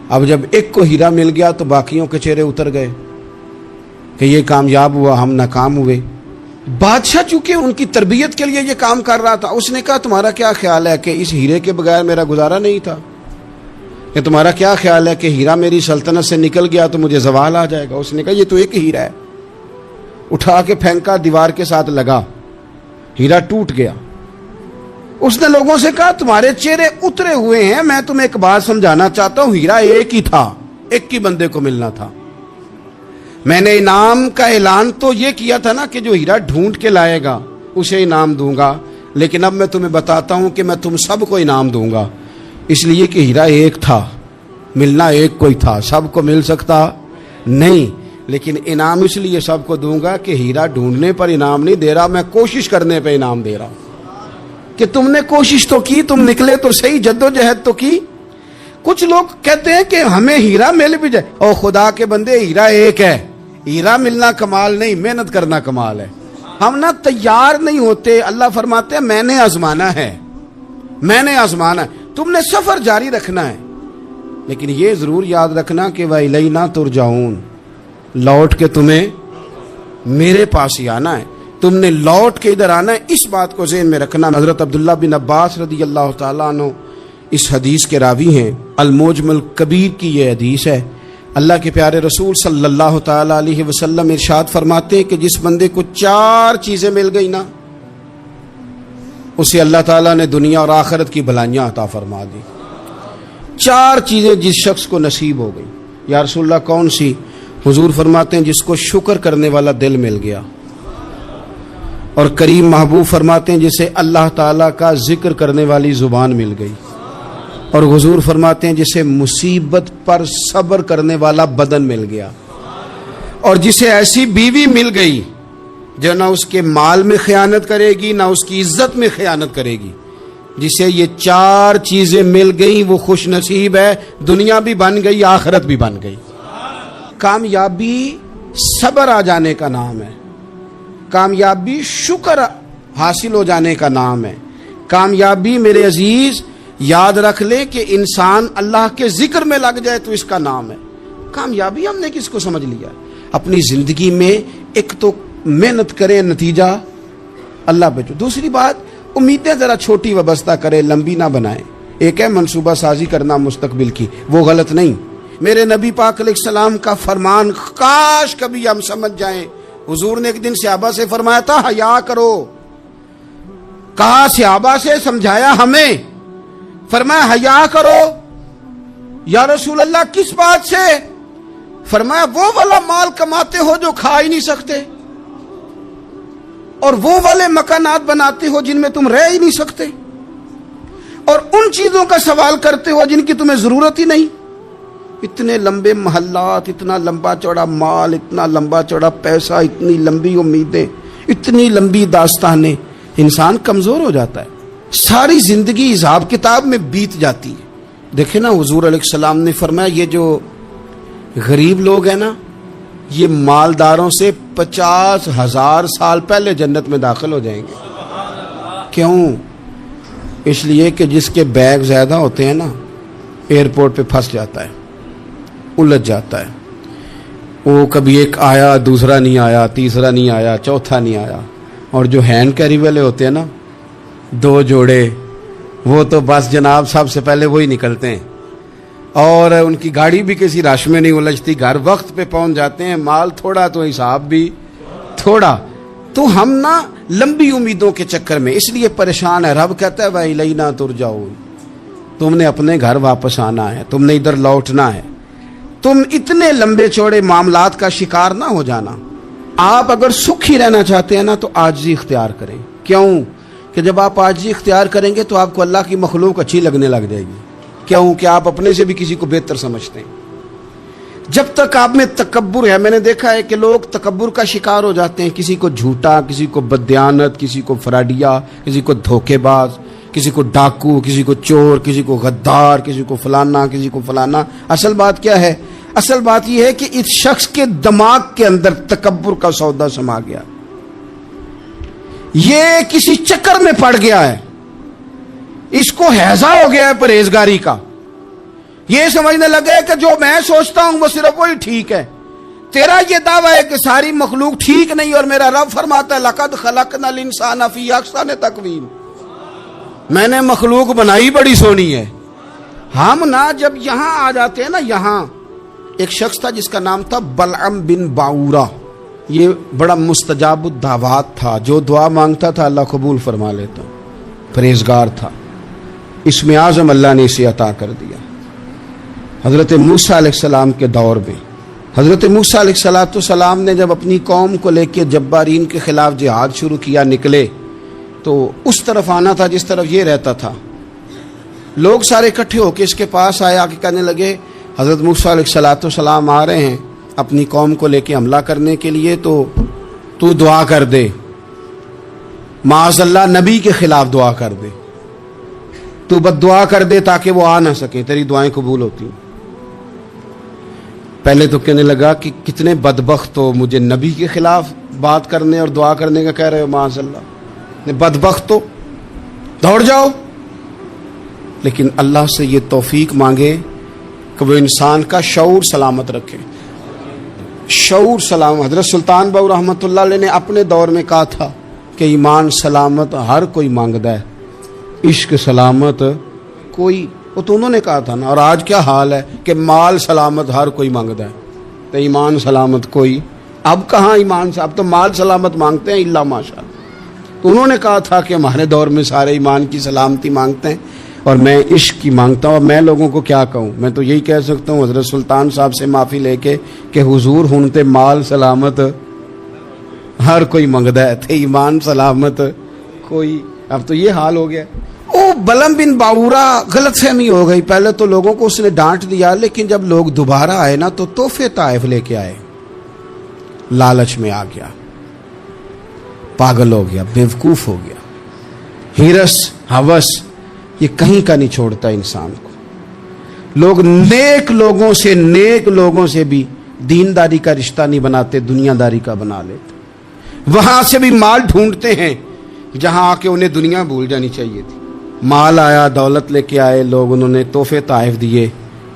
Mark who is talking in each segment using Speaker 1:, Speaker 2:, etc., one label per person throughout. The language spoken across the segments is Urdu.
Speaker 1: اب جب ایک کو ہیرا مل گیا تو باقیوں کے چہرے اتر گئے کہ یہ کامیاب ہوا، ہم ناکام ہوئے۔ بادشاہ چونکہ ان کی تربیت کے لیے یہ کام کر رہا تھا، اس نے کہا تمہارا کیا خیال ہے کہ اس ہیرے کے بغیر میرا گزارا نہیں تھا؟ کہ تمہارا کیا خیال ہے کہ ہیرا میری سلطنت سے نکل گیا تو مجھے زوال آ جائے گا؟ اس نے کہا یہ تو ایک ہیرا ہے۔ اٹھا کے پھینکا، دیوار کے ساتھ لگا، ہیرا ٹوٹ گیا۔ اس نے لوگوں سے کہا تمہارے چہرے اترے ہوئے ہیں، میں تمہیں ایک بات سمجھانا چاہتا ہوں، ہیرا ایک ہی تھا، ایک ہی بندے کو ملنا تھا۔ میں نے انعام کا اعلان تو یہ کیا تھا نا کہ جو ہیرا ڈھونڈ کے لائے گا اسے انعام دوں گا، لیکن اب میں تمہیں بتاتا ہوں کہ میں تم سب کو انعام دوں گا، اس لیے کہ ہیرا ایک تھا، ملنا ایک کو ہی تھا، سب کو مل سکتا نہیں، لیکن انعام اس لیے سب کو دوں گا کہ ہیرا ڈھونڈنے پر انعام نہیں دے رہا، میں کوشش کرنے پہ انعام دے رہا ہوں کہ تم نے کوشش تو کی، تم نکلے تو صحیح، جدوجہد تو کی۔ کچھ لوگ کہتے ہیں کہ ہمیں ہیرا مل بھی جائے، او خدا کے بندے ہیرا ایک ہے، ہیرا ملنا کمال نہیں، محنت کرنا کمال ہے۔ ہم نہ تیار نہیں ہوتے، اللہ فرماتے ہیں میں نے آزمانا ہے، میں نے آزمانا ہے، تم نے سفر جاری رکھنا ہے، لیکن یہ ضرور یاد رکھنا کہ وَإِلَيْنَا تُرْجَعُونَ، لوٹ کے تمہیں میرے پاس ہی آنا ہے، تم نے لوٹ کے ادھر آنا ہے، اس بات کو ذہن میں رکھنا۔ حضرت عبداللہ بن عباس رضی اللہ تعالیٰ عنہ اس حدیث کے راوی ہیں، المعجم الکبیر کی یہ حدیث ہے۔ اللہ کے پیارے رسول صلی اللہ تعالیٰ علیہ وسلم ارشاد فرماتے ہیں کہ جس بندے کو 4 چیزیں مل گئی نا، اسے اللہ تعالیٰ نے دنیا اور آخرت کی بھلائیاں عطا فرما دی۔ 4 چیزیں جس شخص کو نصیب ہو گئی۔ یا رسول اللہ کون سی؟ حضور فرماتے ہیں جس کو شکر کرنے والا دل مل گیا، اور کریم محبوب فرماتے ہیں جسے اللہ تعالیٰ کا ذکر کرنے والی زبان مل گئی، اور حضور فرماتے ہیں جسے مصیبت پر صبر کرنے والا بدن مل گیا، اور جسے ایسی بیوی مل گئی جو نہ اس کے مال میں خیانت کرے گی نہ اس کی عزت میں خیانت کرے گی۔ جسے یہ 4 چیزیں مل گئیں وہ خوش نصیب ہے، دنیا بھی بن گئی، آخرت بھی بن گئی۔ کامیابی صبر آ جانے کا نام ہے، کامیابی شکر حاصل ہو جانے کا نام ہے، کامیابی میرے عزیز یاد رکھ لے کہ انسان اللہ کے ذکر میں لگ جائے تو اس کا نام ہے کامیابی۔ ہم نے کس کو سمجھ لیا؟ اپنی زندگی میں ایک تو محنت کریں، نتیجہ اللہ پہ۔ دوسری بات، امیدیں ذرا چھوٹی وابستہ کرے، لمبی نہ بنائیں۔ ایک ہے منصوبہ سازی کرنا مستقبل کی، وہ غلط نہیں۔ میرے نبی پاک علیہ السلام کا فرمان کاش کبھی ہم سمجھ جائیں۔ حضور نے ایک دن صحابہ سے فرمایا تھا حیا کرو، کہا صحابہ سے، سمجھایا ہمیں، فرمایا حیا کرو۔ یا رسول اللہ کس بات سے؟ فرمایا وہ والا مال کماتے ہو جو کھا ہی نہیں سکتے، اور وہ والے مکانات بناتے ہو جن میں تم رہ ہی نہیں سکتے، اور ان چیزوں کا سوال کرتے ہو جن کی تمہیں ضرورت ہی نہیں۔ اتنے لمبے محلات، اتنا لمبا چوڑا مال، اتنا لمبا چوڑا پیسہ، اتنی لمبی امیدیں، اتنی لمبی داستانیں، انسان کمزور ہو جاتا ہے، ساری زندگی حساب کتاب میں بیت جاتی ہے۔ دیکھیں نا حضور علیہ السلام نے فرمایا یہ جو غریب لوگ ہیں نا، یہ مالداروں سے 50,000 سال پہلے جنت میں داخل ہو جائیں گے۔ کیوں؟ اس لیے کہ جس کے بیگ زیادہ ہوتے ہیں نا، ایئرپورٹ پہ پھنس جاتا ہے، الجھ جاتا ہے، وہ کبھی ایک آیا، دوسرا نہیں آیا، تیسرا نہیں آیا، چوتھا نہیں آیا۔ اور جو ہینڈ کیری والے ہوتے ہیں نا، 2 جوڑے، وہ تو بس جناب سب سے پہلے وہی نکلتے ہیں، اور ان کی گاڑی بھی کسی رش میں نہیں الجھتی، گھر وقت پہ پہنچ جاتے ہیں، مال تھوڑا تو حساب بھی تھوڑا۔ تو ہم نا لمبی امیدوں کے چکر میں اس لیے پریشان ہے۔ رب کہتا ہے وَإِلَيْنَا تُرْجَعُونَ، تم نے اپنے گھر واپس آنا ہے، تم نے ادھر لوٹنا ہے، تم اتنے لمبے چوڑے معاملات کا شکار نہ ہو جانا۔ آپ اگر سکھی رہنا چاہتے ہیں نا تو عاجزی اختیار کریں۔ کیوں؟ کہ جب آپ عاجزی اختیار کریں گے تو آپ کو اللہ کی مخلوق اچھی لگنے لگ جائے گی۔ کیوں؟ کہ آپ اپنے سے بھی کسی کو بہتر سمجھتے ہیں۔ جب تک آپ میں تکبر ہے، میں نے دیکھا ہے کہ لوگ تکبر کا شکار ہو جاتے ہیں، کسی کو جھوٹا، کسی کو بددیانت، کسی کو فراڈیا، کسی کو دھوکے باز، کسی کو ڈاکو، کسی کو چور، کسی کو غدار، کسی کو فلانا، کسی کو فلانا۔ اصل بات کیا ہے؟ اصل بات یہ ہے کہ اس شخص کے دماغ کے اندر تکبر کا سودا سما گیا، یہ کسی چکر میں پڑ گیا ہے، اس کو ہیضہ ہو گیا ہے پرہیزگاری کا، یہ سمجھنے لگے کہ جو میں سوچتا ہوں وہ صرف وہی ٹھیک ہے. تیرا یہ دعویٰ ہے کہ ساری مخلوق ٹھیک نہیں، اور میرا رب فرماتا ہے لَقَدْ خَلَقْنَا الْإِنسَانَ فِي أَحْسَنِ تَقْوِيمٍ. میں نے مخلوق بنائی بڑی سونی ہے. ہم نا جب یہاں آ جاتے ہیں نا، یہاں ایک شخص تھا جس کا نام تھا بلعم بن باورہ. یہ بڑا مستجاب الدعوات تھا، جو دعا مانگتا تھا اللہ قبول فرما لیتا، پرہیزگار تھا. اسم اعظم اللہ نے اسے عطا کر دیا. حضرت موسیٰ علیہ السلام کے دور میں حضرت موسیٰ علیہ السلام نے جب اپنی قوم کو لے کے جبارین کے خلاف جہاد شروع کیا، نکلے تو اس طرف آنا تھا جس طرف یہ رہتا تھا. لوگ سارے اکٹھے ہو کے اس کے پاس آئے، آ کے کہنے لگے حضرت موسیٰ علیہ السلام آ رہے ہیں اپنی قوم کو لے کے حملہ کرنے کے لیے، تو دعا کر دے، معاذ اللہ نبی کے خلاف دعا کر دے، تو بد دعا کر دے تاکہ وہ آ نہ سکے، تیری دعائیں قبول ہوتی. پہلے تو کہنے لگا کہ کتنے بدبخت ہو، مجھے نبی کے خلاف بات کرنے اور دعا کرنے کا کہہ رہے ہو، معاذ اللہ، بدبخت ہو، دوڑ جاؤ. لیکن اللہ سے یہ توفیق مانگے کہ وہ انسان کا شعور سلامت رکھے. شعور سلامت. حضرت سلطان باؤ رحمۃ اللہ علیہ نے اپنے دور میں کہا تھا کہ ایمان سلامت ہر کوئی مانگدا ہے، عشق سلامت کوئی، وہ تو انہوں نے کہا تھا نا. اور آج کیا حال ہے کہ مال سلامت ہر کوئی مانگدا ہے، تو ایمان سلامت کوئی. اب کہاں ایمان سے، اب تو مال سلامت مانگتے ہیں الا ماشاء اللہ. تو انہوں نے کہا تھا کہ ہمارے دور میں سارے ایمان کی سلامتی مانگتے ہیں اور میں عشق کی مانگتا ہوں. اور میں لوگوں کو کیا کہوں، میں تو یہی کہہ سکتا ہوں حضرت سلطان صاحب سے معافی لے کے کہ حضور ہنتے مال سلامت ہر کوئی منگدا ہے، تھے ایمان سلامت کوئی. اب تو یہ حال ہو گیا. او بلعم بن باورہ غلط فہمی ہو گئی. پہلے تو لوگوں کو اس نے ڈانٹ دیا، لیکن جب لوگ دوبارہ آئے نا تو تحفے طائف لے کے آئے. لالچ میں آ گیا، پاگل ہو گیا، بیوقوف ہو گیا. ہرس ہوس یہ کہیں کا نہیں چھوڑتا انسان کو. لوگ نیک لوگوں سے بھی دینداری کا رشتہ نہیں بناتے، دنیا داری کا بنا لیتے. وہاں سے بھی مال ڈھونڈتے ہیں جہاں آ کے انہیں دنیا بھول جانی چاہیے تھی. مال آیا، دولت لے کے آئے لوگ، انہوں نے تحفے طائف دیے.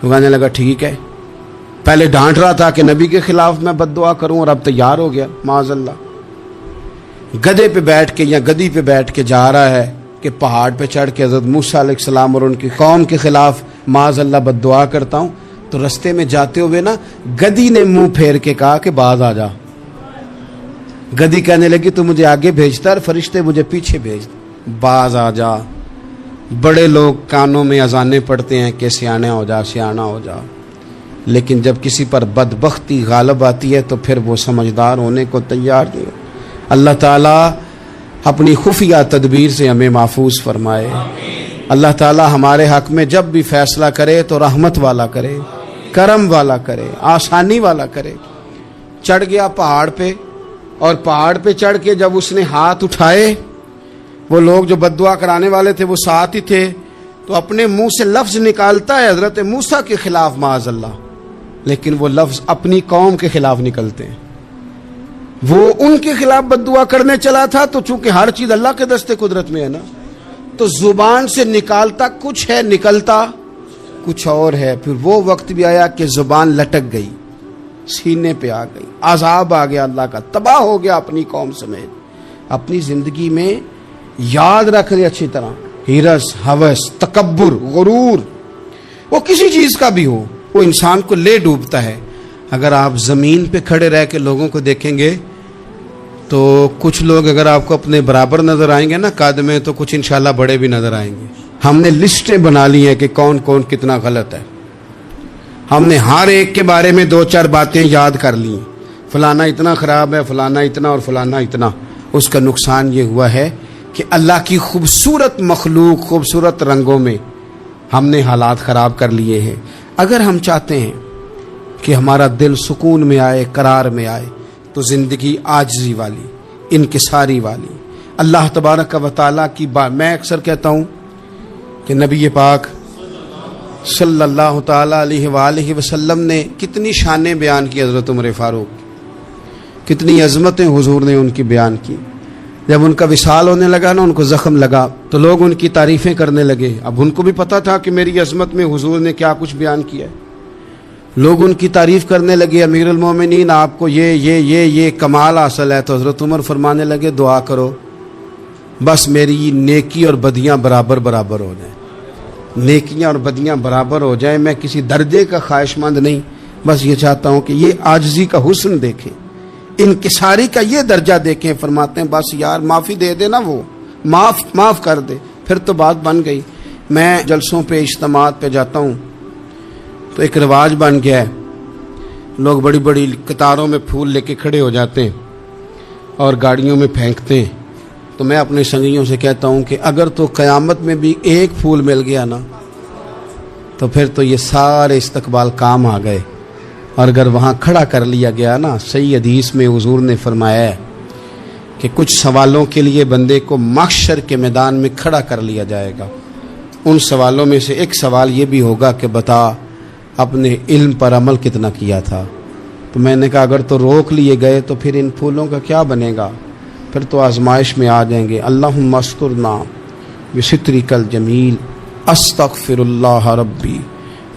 Speaker 1: کہنے لگا ٹھیک ہے، پہلے ڈانٹ رہا تھا کہ نبی کے خلاف میں بد دعا کروں، اور اب تیار ہو گیا معاذ اللہ. گدھے پہ بیٹھ کے یا گدی پہ بیٹھ کے جا رہا ہے کہ پہاڑ پہ چڑھ کے حضرت موسیٰ علیہ السلام اور ان کی قوم کے خلاف معاذ اللہ بد دعا کرتا ہوں. تو رستے میں جاتے ہوئے نا گدی نے منہ پھیر کے کہا کہ باز آ جا. گدی کہنے لگی تو مجھے آگے بھیجتا اور فرشتے مجھے پیچھے بھیج. باز آ جا. بڑے لوگ کانوں میں اذانیں پڑھتے ہیں کہ سیانا ہو جا، سیانا ہو جا، لیکن جب کسی پر بدبختی غالب آتی ہے تو پھر وہ سمجھدار ہونے کو تیار نہیں. اللہ تعالیٰ اپنی خفیہ تدبیر سے ہمیں محفوظ فرمائے. اللہ تعالیٰ ہمارے حق میں جب بھی فیصلہ کرے تو رحمت والا کرے، کرم والا کرے، آسانی والا کرے. چڑھ گیا پہاڑ پہ، اور پہاڑ پہ چڑھ کے جب اس نے ہاتھ اٹھائے، وہ لوگ جو بد دعا کرانے والے تھے وہ ساتھ ہی تھے، تو اپنے منہ سے لفظ نکالتا ہے حضرت موسیٰ کے خلاف معاذ اللہ، لیکن وہ لفظ اپنی قوم کے خلاف نکلتے ہیں. وہ ان کے خلاف بد دعا کرنے چلا تھا، تو چونکہ ہر چیز اللہ کے دستے قدرت میں ہے نا، تو زبان سے نکالتا کچھ ہے، نکلتا کچھ اور ہے. پھر وہ وقت بھی آیا کہ زبان لٹک گئی، سینے پہ آ گئی، عذاب آ گیا اللہ کا، تباہ ہو گیا اپنی قوم سمیت. اپنی زندگی میں یاد رکھ لے اچھی طرح، ہرس، ہوس، تکبر، غرور، وہ کسی چیز کا بھی ہو، وہ انسان کو لے ڈوبتا ہے. اگر آپ زمین پہ کھڑے رہ کے لوگوں کو دیکھیں گے تو کچھ لوگ اگر آپ کو اپنے برابر نظر آئیں گے نا قد میں، تو کچھ انشاءاللہ بڑے بھی نظر آئیں گے. ہم نے لسٹیں بنا لی ہیں کہ کون کون کتنا غلط ہے. ہم نے ہر ایک کے بارے میں 2-4 باتیں یاد کر لی، فلانا اتنا خراب ہے، فلانا اتنا، اور فلانا اتنا. اس کا نقصان یہ ہوا ہے کہ اللہ کی خوبصورت مخلوق، خوبصورت رنگوں میں ہم نے حالات خراب کر لیے ہیں. اگر ہم چاہتے ہیں کہ ہمارا دل سکون میں آئے، قرار میں آئے، تو زندگی عاجزی والی، انکساری والی، اللہ تبارک و تعالیٰ کی بات. میں اکثر کہتا ہوں کہ نبی پاک صلی اللہ تعالیٰ علیہ وآلہ وسلم نے کتنی شانیں بیان کی، حضرت عمر فاروق کتنی عظمتیں حضور نے ان کی بیان کی. جب ان کا وصال ہونے لگا نا، ان کو زخم لگا تو لوگ ان کی تعریفیں کرنے لگے. اب ان کو بھی پتا تھا کہ میری عظمت میں حضور نے کیا کچھ بیان کیا ہے. لوگ ان کی تعریف کرنے لگے، امیر المومنین آپ کو یہ کمال حاصل ہے. تو حضرت عمر فرمانے لگے دعا کرو بس میری نیکی اور بدیاں برابر برابر ہو جائیں، نیکیاں اور بدیاں برابر ہو جائیں. میں کسی درجے کا خواہش مند نہیں، بس یہ چاہتا ہوں کہ یہ عاجزی کا حسن دیکھیں، انکساری کا یہ درجہ دیکھیں. فرماتے ہیں بس یار معافی دے دے نا، وہ معاف کر دے. پھر تو بات بن گئی. میں جلسوں پہ اجتماعات پہ جاتا ہوں تو ایک رواج بن گیا ہے، لوگ بڑی بڑی قطاروں میں پھول لے کے کھڑے ہو جاتے ہیں اور گاڑیوں میں پھینکتے ہیں. تو میں اپنے سنگیوں سے کہتا ہوں کہ اگر تو قیامت میں بھی ایک پھول مل گیا نا تو پھر تو یہ سارے استقبال کام آ گئے. اور اگر وہاں کھڑا کر لیا گیا نا، صحیح حدیث میں حضور نے فرمایا ہے کہ کچھ سوالوں کے لیے بندے کو محشر کے میدان میں کھڑا کر لیا جائے گا. ان سوالوں میں سے ایک سوال یہ بھی ہوگا کہ بتا اپنے علم پر عمل کتنا کیا تھا. تو میں نے کہا اگر تو روک لیے گئے تو پھر ان پھولوں کا کیا بنے گا، پھر تو آزمائش میں آ جائیں گے. اللہم استرنا بسترک الجمیل استغفر اللہ ربی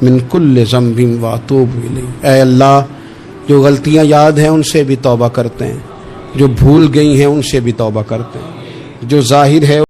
Speaker 1: من کل ذنب واتوب الیہ. اے اللہ جو غلطیاں یاد ہیں ان سے بھی توبہ کرتے ہیں، جو بھول گئی ہیں ان سے بھی توبہ کرتے ہیں، جو ظاہر ہے